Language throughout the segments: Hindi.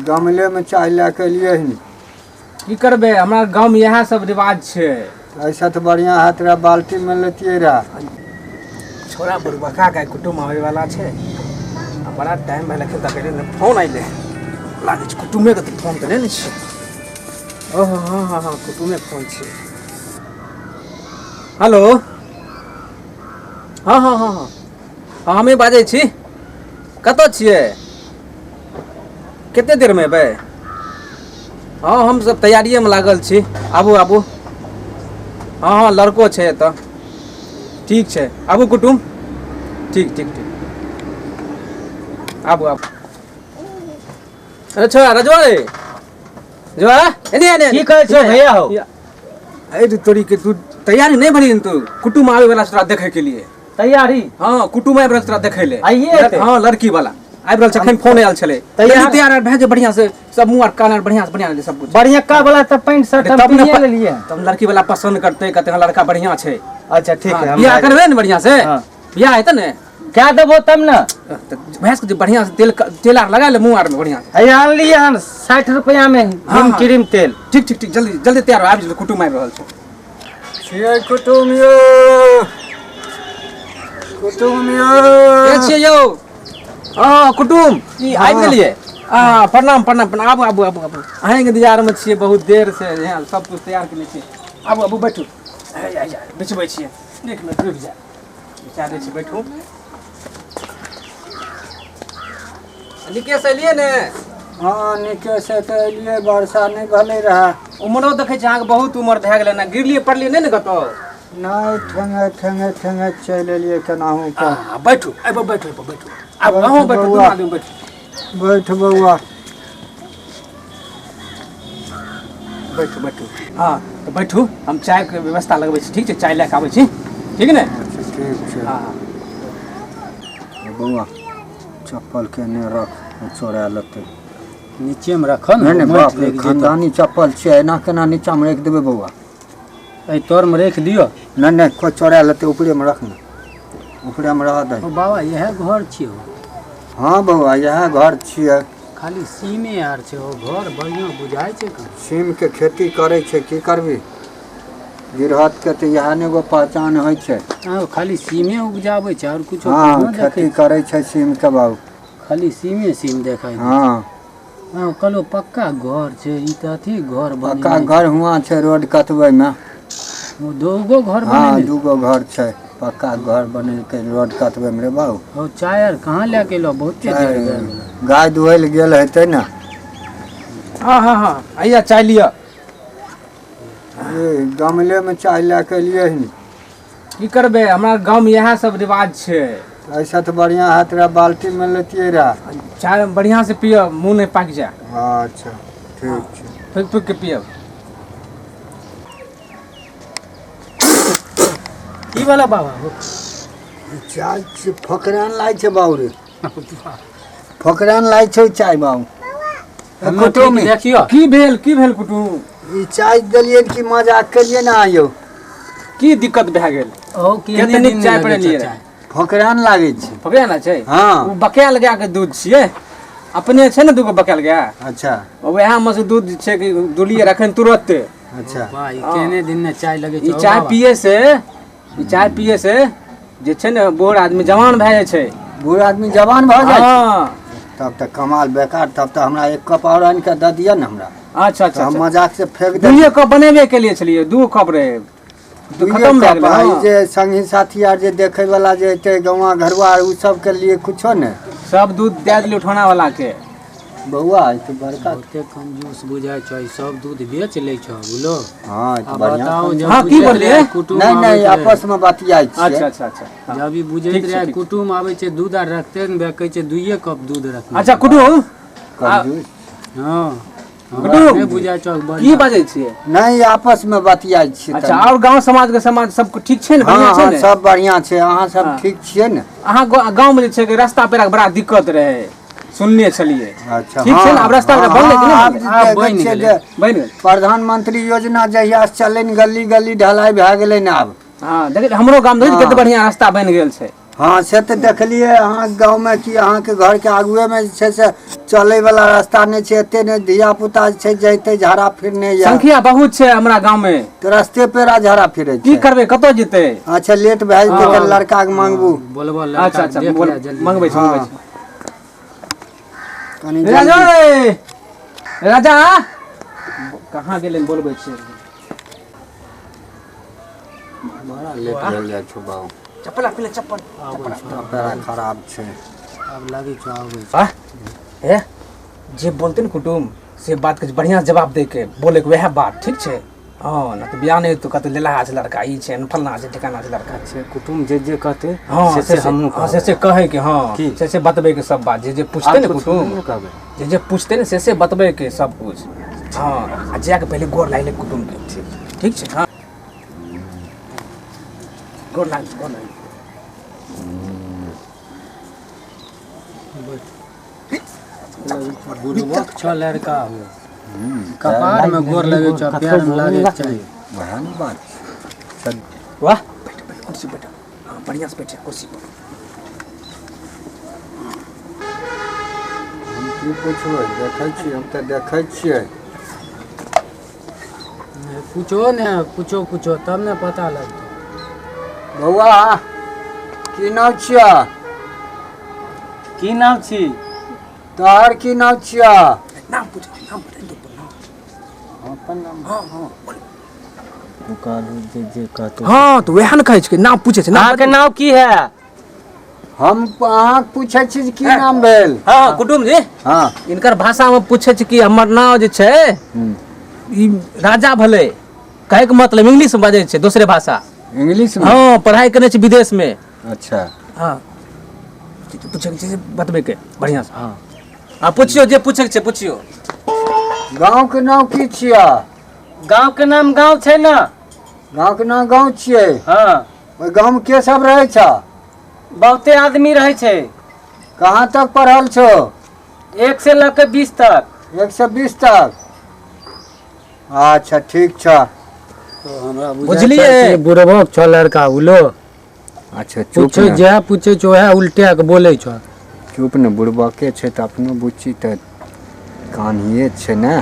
गमले में चाय लेके लिए ही की करबे हमारा गांव में यह सब रिवाज छे। ऐसा तो बढ़िया है तेरा बाल्टी में लेती रहा छोरा बुरबका का कुटुम आवे वाला छे। बड़ा टाइम में लखे तक ने फोन आइले लागे छ कुटुमे के तो फोन त नै छ। ओहो हां कुटुमे फोन छे। हेलो हां हमें बाजै छी। कत छिए कितने देर में बे? हाँ हम सब तैयारिए में लागल छी। आबू आबू। हाँ लड़को छे एत। ठीक छे आबू कुटुम। ठीक ठीक ठीक आबू आबू। अच्छा रजवा रे रजवा एने की कहै छे भैया हो? ए तोरी के तू तैयारी नहीं भरी तू कुटुम आवे वाला तोरा देखे के लिए तैयारी? हाँ कुटुम आवे तोरा देखे ले आइए हाँ लड़की वाला आबि रहल छखन फोन आयल छले तैयार भए जे बढ़िया से सब मुंह और कान और बढ़िया से सब कुछ बढ़िया का वाला त पैंट शर्ट हम पिए ले लिए तब लड़की वाला पसंद करते कहते लड़का बढ़िया छे। अच्छा ठीक है बियाह करबे न बढ़िया से। बियाह हेतै ने क्या देबो तब न भैंस के बढ़िया से तेल आर लगा ले मुंह आर में बढ़िया से। है आन लिए हन 60 रुपया में क्रीम तेल। ठीक ठीक ठीक जल्दी जल्दी तैयार हो आबि जे कुटुम आबि रहल छै। छियै कुटुम यो कुटुम यो के छियै यौ? हाँ कुटुम की आबि गेलिए? प्रणाम प्रणाम प्रणाम आबू आबू आबू आबू। अहें के इंतजार में छियै बहुत देर से यहाँ सब कुछ तैयार केने छियै। आबू आबू बैठू बिछबै छियै एक मिनट रुक जा बिछा दै छी बैठू। निके से एलिए ने? हाँ निके से तो एलिए वर्षा नहीं भले रहा। उमरो देखे छी अहाँके बहुत उमर भए गेलै ने गिरलिए पड़लिए नहीं ने कतौ? नहीं ठेंगे चल एलिए केनाहू के। बैठू बैठू बैठू अब अहूँ बैठू दुनू आदमी बैठू बैठ बउआ बैठू बैठू। हाँ तो बैठू हम चाय के व्यवस्था लगबै छी ठीक छै चाय लेके आबै छी ठीक ने? ठीक छै। हाँ बउआ चप्पल केने रख चोरा लेते नीचे में रखो नहीं नहीं बाप रे खानदानी चप्पल छै एना केना नीचा में रख देबे बउआ? ए तोर में रख दियो। नहीं नहीं कोई चोरा लेते ऊपरे में रख ना ऊपरे में रह दे। बाबा यह घर छियो? हाँ बउआ यह घर छियै। खाली सीमे आर छै ओ घर बढ़िया बुझाय छै का? सीम के खेती करे छै की करबी गिरहत के तो यह ने एगो पहचान होइ छै। हां खाली सीमे उपजाबै छै और कुछ हाँ खेती करे छै सीम के बाबू खाली सीम देखाय। हाँ हां कलो पक्का घर छै ई त अथी घर बने पक्का घर हुआ छै रोड कटबै में। ओ दूगो घर बने? हाँ दूगो घर छै पक्का घर बने के रोड कटबै में रे बाबू। ओ चाय आर कहाँ लेके लो बहुत देर गाय दुहै ले गेल हेतै ना। हाँ आइया चाय लिया। ये गमले में चाय लेके लिए ही की करबे हमारा गांव में यह सब रिवाज छे। ऐसा तो बढ़िया है तेरा बाल्टी में लेती रहा चाय बढ़िया से पियो मुंह नहीं पाक जा। अच्छा ठीक छै फूक के पियो। ई वाला बाबा हो चाय फकरान लाय छै बाबू रे फकरान लाय छै चाय बाबू। कुटुम देखियो की भेल कुटुम? ई चाय देलिए कि मजाक करिए ना आयो की दिक्कत भए गेल? ओ केते नीक चाय पड़लिए फकरान लागे छै। पकड़े ना छै? हाँ वो बकायल गाय के दूध छिए अपने छै ने दूगो बकायल गाय। अच्छा वएह में से दूध छै कि दुलिए रखन तुरंत। अच्छा भाई केने दिन में चाय लगे छै? ई चाय पिए से जे छै ने बूढ़ आदमी जवान भए जाइ छै। बूढ़ आदमी जवान भऽ जाइ छै? हाँ तब तक कमाल बेकार तब तक हमरा एक कप और आनि के दे दिया ना हमरा। अच्छा अच्छा हम मजाक से फेंक दे। दुइये कप बनेबे के लिए छलिए दू कप रहे तो खत्म भए गेल। भाई जे संगी साथी आर जे देखे वाला जे हेते गौवा घरवा आर उ सब के लिए कुछो ने सब दूध दे दिल उठाना वाला के। बउआ तो बड़का बहुते कंजूस बुझाय छै सब दूध बेच ले छ बोलो। हां तो अब बढ़िया बताओ जब हाँ की बोलिए? नहीं आपस में बतियाई छी। अच्छा अच्छा अच्छा जब ई बुझैत रहे कुटुम आबै छै दूध आर रखते ने कहै छै 2 कप दूध रखना। अच्छा कुटुम कंजूस हां कुटुम नहीं बुझाय छै की बाजै छियै? नहीं आपस में बतियाई छी। अच्छा और गांव समाज के समाज सब ठीक छै ने? बढ़िया छै हां ने? सब बढ़िया छै अहाँ सब ठीक छियै ने? अहाँ गांव में जे छै कि रास्ता पेरा के बड़ा दिक्कत रहे सुनने छलिए। अच्छा ठीक छै ने अब रास्ता बनले कि नहीं बन गेल? प्रधानमंत्री योजना जहिया से चले गली गली ढलाई भए गेलै ना अब। हाँ देखिए हमरो गांव में कते बढ़िया रास्ता बन गेल छै। हाँ से तो देखलिए अहाँ गाँव में कि अहाँ के घर के आगुए में जे छै से चले वाला रास्ता नहीं छै, एते ने धिया पुता छै जैते झाड़ा फिरने या संख्या बहुत छै हमरा गांव में, तो रास्ते पे झाड़ा फिरे की छै। करबे कतो जेते। अच्छा लेट भए जेतै तऽ लड़का के मांगबू। बोलबो अच्छा अच्छा बोल मंगबै छै मंगबै छै। कनी राजा जल्दी। रे, राजा कहाँ गेलै बोलबै छै। बड़ा लेट भेल जाइ छौ बाबू, चप्पल पहले चप्पल पैरा खराब छै। अब लागी छौ आबै छै। आ हे जे बोलते न कुटुम से बात के बढ़िया जवाब दे के बोले के वह बात ठीक छै। हाँ ना तो बियाह नहीं तो कहते लेला छै लड़का ई छै फलना छै ठिकाना छै लड़का छै। से कुटुम जे कहते हाँ से हमहू से कहे के हाँ की? से बतबे के सब बात जे पूछते न कुटुम कहबे जे पूछते न से बतबे के सब कुछ। हाँ आ जाके पहले गोर लाग ले कुटुम के ठीक छै। हाँ गोर लाग गोर लाग। बुढ़बक छ लड़का हो, कपार में गोर लगे छ, पैर में लागे चाहिए। वह न बात छै। वाह बैठ बैठ कुर्सी बैठ। हाँ बढ़िया से बैठे कुर्सी पर। हम की पूछबै, देखै छी हम तऽ देखै छियै। पूछो ने पूछो तब ने पता लगतौ। बौआ की नाम छियै? की नाम छी? तोहर की नाम छियै? नाम पूछ नाम बता दो। अपन नाम। हाँ हाँ तू कहलू जे कहतो। हाँ तो वह न कहै छै नाम पूछे छै। अहाँ के नाम की है? हम अहाँ पूछै छी जे की नाम भेल। हाँ कुटुम जी हाँ इनकर भाषा में पूछे छै कि हमर नाम जे छै ई राजा भले कहे के मतलब इंग्लिश में बाजे छै दूसरे भाषा। इंग्लिश में? हाँ पढ़ाई करने छै विदेश में। अच्छा हाँ पूछे के छै बतबे के बढ़िया से। हाँ हाँ पूछियो जे पूछे के छै पूछियो। गाँव के नाम की छियै? गांव के नाम गांव छै ना? गाँव के नाम गाँव छियै। हाँ ओहि गाँव में के सब रहै छ? बहुते आदमी रहे छै। कहाँ तक पढ़ल छो? 1 से लेकर 20 तक। 120 तक। अच्छा ठीक छ। तो हमरा बुझलिए बुढ़बक छ लड़का उलो। अच्छा चुप पूछे न, जे पूछे छो है उल्टे के बोले छ। चुप न, बुढ़बके छै तऽ अपनो बुच्ची तऽ कानिये छै ने,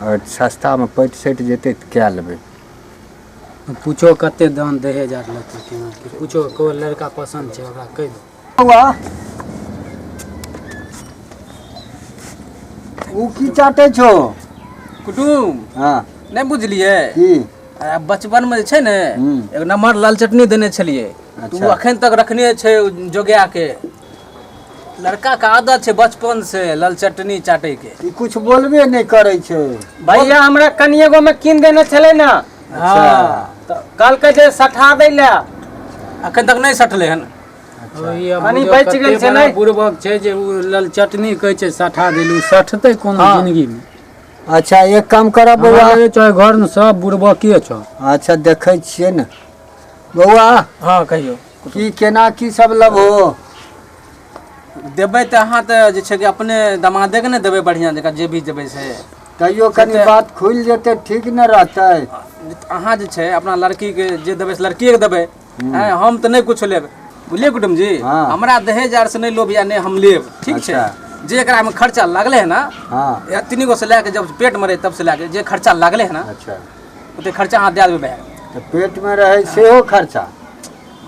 और सस्ता में पटि सटि जेतै तऽ कए लेबै। पूछो कते दाम दहेज आर लेतै केना की? पूछो कोई लड़का पसंद छै ओकरा कह दो। बौआ ऊ की चाटे छो? कुटुम हाँ नहीं बुझलिए की? बचपन में जे छै ने हम्म। एक नम्बर लाल चटनी देने छलिए तू अच्छा। अखन तक रखने छै जोगिया के। लड़का का आदत छै बचपन से लाल चटनी चाटे के। ई कुछ बोलबे नहीं करे छै। भैया हमरा कनिएगो में कीन देने छले ना, हाँ तो कल के जे सठा दै ले अखन तक नहीं सटले हन। कनी बच गेल छै ने। बुढ़बक छै जे उ लल चटनी कहै छै सठा देलू, सठतै कोन हाँ। जिंदगी में? अच्छा एक काम करब बौआ। बौआ चाहे घर में सब बुढ़बके छ। अच्छा देखै छियै ने बौआ हाँ कहियो की केना की सब लेबहो? देबै तऽ अहाँ तऽ जे छै कि अपने दमादे के ने देबै बढ़िया जगह जे भी देबै से। तैयो कनी तऽ- बात खुलि जेतै ठीक न रहतै। अहाँ जे छै अपना लड़की के जे देबै से लड़किए के देबै। हैं, हम तऽ नहीं कुछ लेब बुझलिए कुटुम जी। हाँ। हमरा दहेज आर से नहीं लोभ या नहीं हम लेब ठीक छै। अच्छा। जे एकरा में खर्चा लागले है ना हाँ या तीन गो से लेके जब पेट में रहे तब से लेके जे खर्चा लागले है ना अच्छा ओते खर्चा अहाँ दे देबै। तऽ पेट में रहै सेहो खर्चा।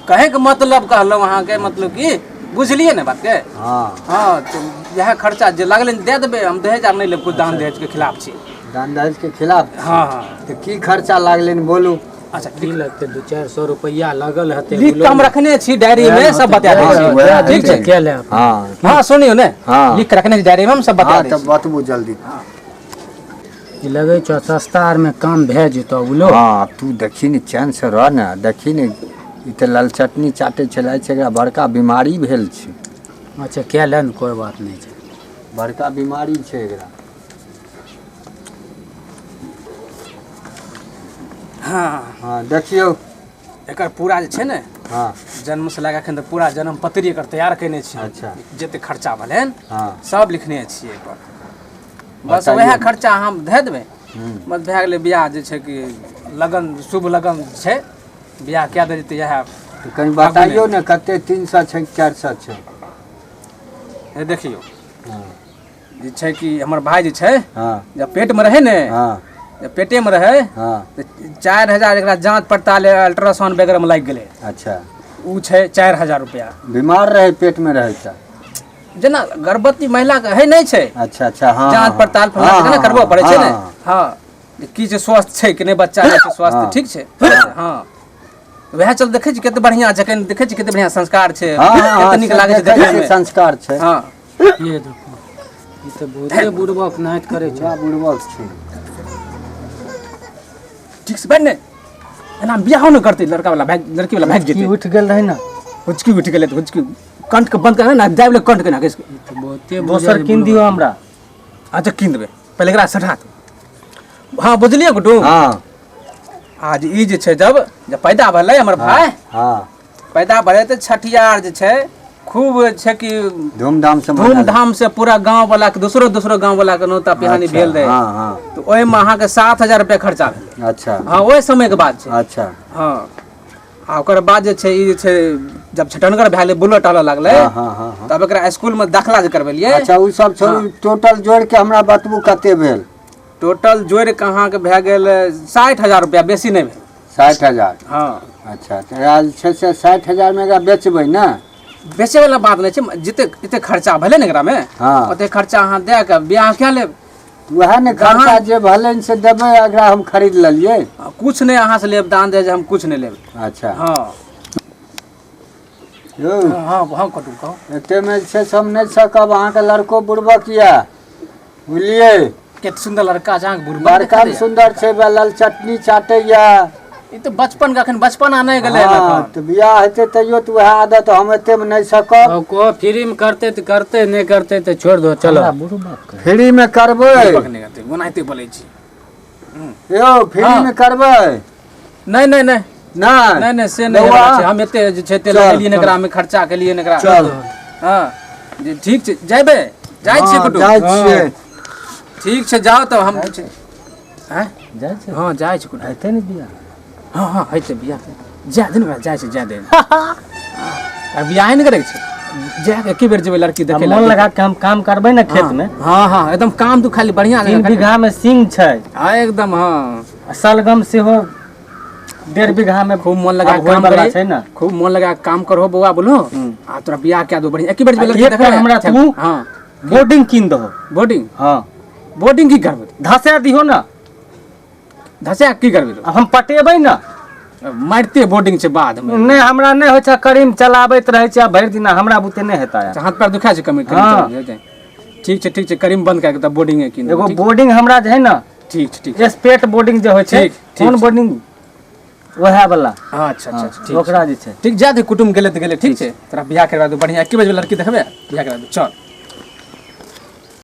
कहे के मतलब कहलहुँ अहाँ के मतलब कि बुझलिए ने बात के। हाँ हाँ तो यह खर्चा जे लागले दे देबै। हम दहेज आर नहीं लेब, कुछ दान दहेज के खिलाफ छी। दान दहेज के खिलाफ छी। हाँ हाँ तऽ की खर्चा लागलै ने बोलू। अच्छा की लगते 200-400 रुपया लगल हते। लिख के हम रखने छी डायरी में सब बता दै छी वएह ठीक छै। के ले हाँ हाँ सुनियो ने हाँ। लिख के रखने छी डायरी में हम सब बता हाँ दै तऽ छी। बतबू जल्दी। ई लगे छ सस्ता आर में काम भे जेतो उलो। हाँ अब तू देखी ने चैन से रह ने, देखी ने ई तऽ लाल चटनी चाटे छलै छै, एकरा बड़का बीमारी भेल छै। अच्छा के ले न कोई बात नहीं छै। बड़का बीमारी छै एकरा। हाँ हाँ देखियौ। एकर पूरा जे छै ने हाँ जन्म से लगा एखन तक पूरा जन्म पत्री एकर तैयार केने छी। अच्छा। जते खर्चा भेलै हाँ सब लिखने छियै एपर। बस बताइए। वएह खर्चा हम धे देबै। हम्म। बस भए गेलै बियाह जे छै कि लगन शुभ लगन छै बियाह कए दे जेतै इएह तो कहीं बताइयो ने कते 300 छै 400 छै। हे देखियो हाँ जे छै कि हमर भाई जे छै हाँ जब पेट में रहे ने, हाँ जब पेटे में रहे हाँ तो 4000 एकरा जांच पड़ताल अल्ट्रासाउंड वगैरह में लाग गेलै। अच्छा उ छै 4000 रुपया। बीमार रहे पेट में रहे था। जेना गर्भवती महिला के है नहीं छै अच्छा अच्छा हाँ जांच हाँ, पड़ताल हाँ, फलाना ना करबो पड़े छै ने। हाँ, हाँ जे की छै स्वस्थ छै कि नहीं, बच्चा जे छै स्वस्थ हाँ, ठीक छै। हाँ वएह चल देखे छी कते बढ़िया जखन देखे छी कते बढ़िया संस्कार छै, हाँ, हाँ, कते नीक लागे छै देखै देखे छी में। संस्कार छै। हाँ ये देखो ई तऽ बहुते बुड़बक नाहत करे छै। जा बुड़बक छै। ठीक से बैठ ने, एना बियाह न करते लड़का वाला भाग, लड़की वाला भाग की जेते। उठ गेल रहे ना, हुचकी उठ गेलै तो हुचकी कंठ के बंद करे ना, जाब ले कंठ के ना किस। ई तऽ बहुते दोसर किन दियो हमरा। अच्छा कीन देबे पहले एकरा सठा। हाँ बुझलिए कुटुम। हाँ आज ई जे छै जब पैदा भेलै हमर भाई, हाँ पैदा भेलै तऽ छठियार जे छै खूब छै कि धूमधाम से मनायल। धूमधाम से पूरा गांव वाला के दोसरो गांव वाला के नौता पिहानी अच्छा, भेल रहे। हाँ हाँ तो ओहि में अहाँ के 7000 रुपया खर्चा भेल। अच्छा हाँ ओहि समय के बात छै। अच्छा हाँ आ ओकर बाद जे छै ई जे छै जब छटनगर भए गेलै बुलेट आलो लागलै, हाँ हाँ हाँ हाँ। तब एकरा स्कूल में दाखला जे करवेलिए। अच्छा उ सब छोड़ू, टोटल जोड़ के हमरा बतबू कते भेल। टोटल जोड़ के अहाँ के भए गेल 60000 रुपया, बेसी नहीं भेल। 60000। हाँ अच्छा तो आज छै से 60000 में एकरा बेचबै ना। बेचे वाला बात नहीं छै, जते खर्चा भेलै ने एकरा में हाँ ओते खर्चा अहाँ दे के बियाह क्या लेब। वह ने खर्चा जे भले से देबै, एकरा हम खरीद लेलिए। कुछ नहीं अहाँ से लेब, दान दे जे हम कुछ नहीं लेब। अच्छा हाँ यौ हाँ हाँ कटू कहो। एते में छै से हम नहीं सकब, अहाँ के लड़को बुड़बक या बुझलिए। केते सुंदर लड़का छै, अहाँ बुढ़बा बड़का सुंदर छै, लाल चटनी चाटे या। ई तो बचपन का अखन बचपना नहीं गेलै हाँ तो बियाह हेतै तैयो तो वह आदत हम एते में नहीं सकब। अब को फ्री में करते तो करते, नहीं करते तो छोड़ दो चलो। फ्री में करबै नहीं करते ओनाहिते बोलै छी। यौ, फ्री में करबै नहीं नहीं नहीं नहीं नहीं नहीं से नहीं बौआ, हेबाक छै। हम एते जे छै तेल चल, लेलिए एकरा में खर्चा केलिए एकरा। चल। हाँ जे ठीक छै जाबे जाइ छियै हाँ, कुटुम। जाइ छियै। ठीक छै जाओ तो हम हैं। जाय छै हाँ जाइ छै कुटुम। हेतै ने बियाह। हाँ हाँ हेतै बियाह जा दे ने, जाइ छै जा दे। अब बियाह नहीं करे छै, जा के एके बेर जेबै लड़की देखे मन लगा के हम काम करबै ना खेत में। हाँ हाँ एकदम काम तू खाली बढ़िया 3 बीघा में सिंग छै, हाँ एकदम। हाँ सलगम सेहो 1.5 बीघा में खूब मन लगा के काम वाला करे छै ना। खूब मन लगा के काम करहो बउआ बोलो। आ तोरा बियाह क्या दो बढ़िया एके बेर जेबै लड़की एक देखे बार हमरा तू हाँ बोर्डिंग कीन दहो। बोर्डिंग हाँ बोर्डिंग की करबै, धसा दिहो ना, धसा की करबै तो हम पटेबै ना। मारते बोर्डिंग से बाद में। नहीं हमरा नहीं होइ छै, करीम चलाबैत रहै छै भरि दिन, हमरा बुते नहीं हेता है। हाथ पैर दुखा छै कमी हाँ। ठीक छै करीम बंद करके तब बोर्डिंग की एगो बोर्डिंग हमरा जे है ना, ठीक स्पेट बोर्डिंग जे होइ छै, ठीक, ठीक कोन छै। बोर्डिंग वह वाला। हाँ अच्छा अच्छा ठीक ओकरा जे छै ठीक जा दे कुटुम गेले तो गेले ठीक छै। तोरा बियाह करवा दो बढ़िया एके बेर लड़की देखबे बियाह करवा दो चल।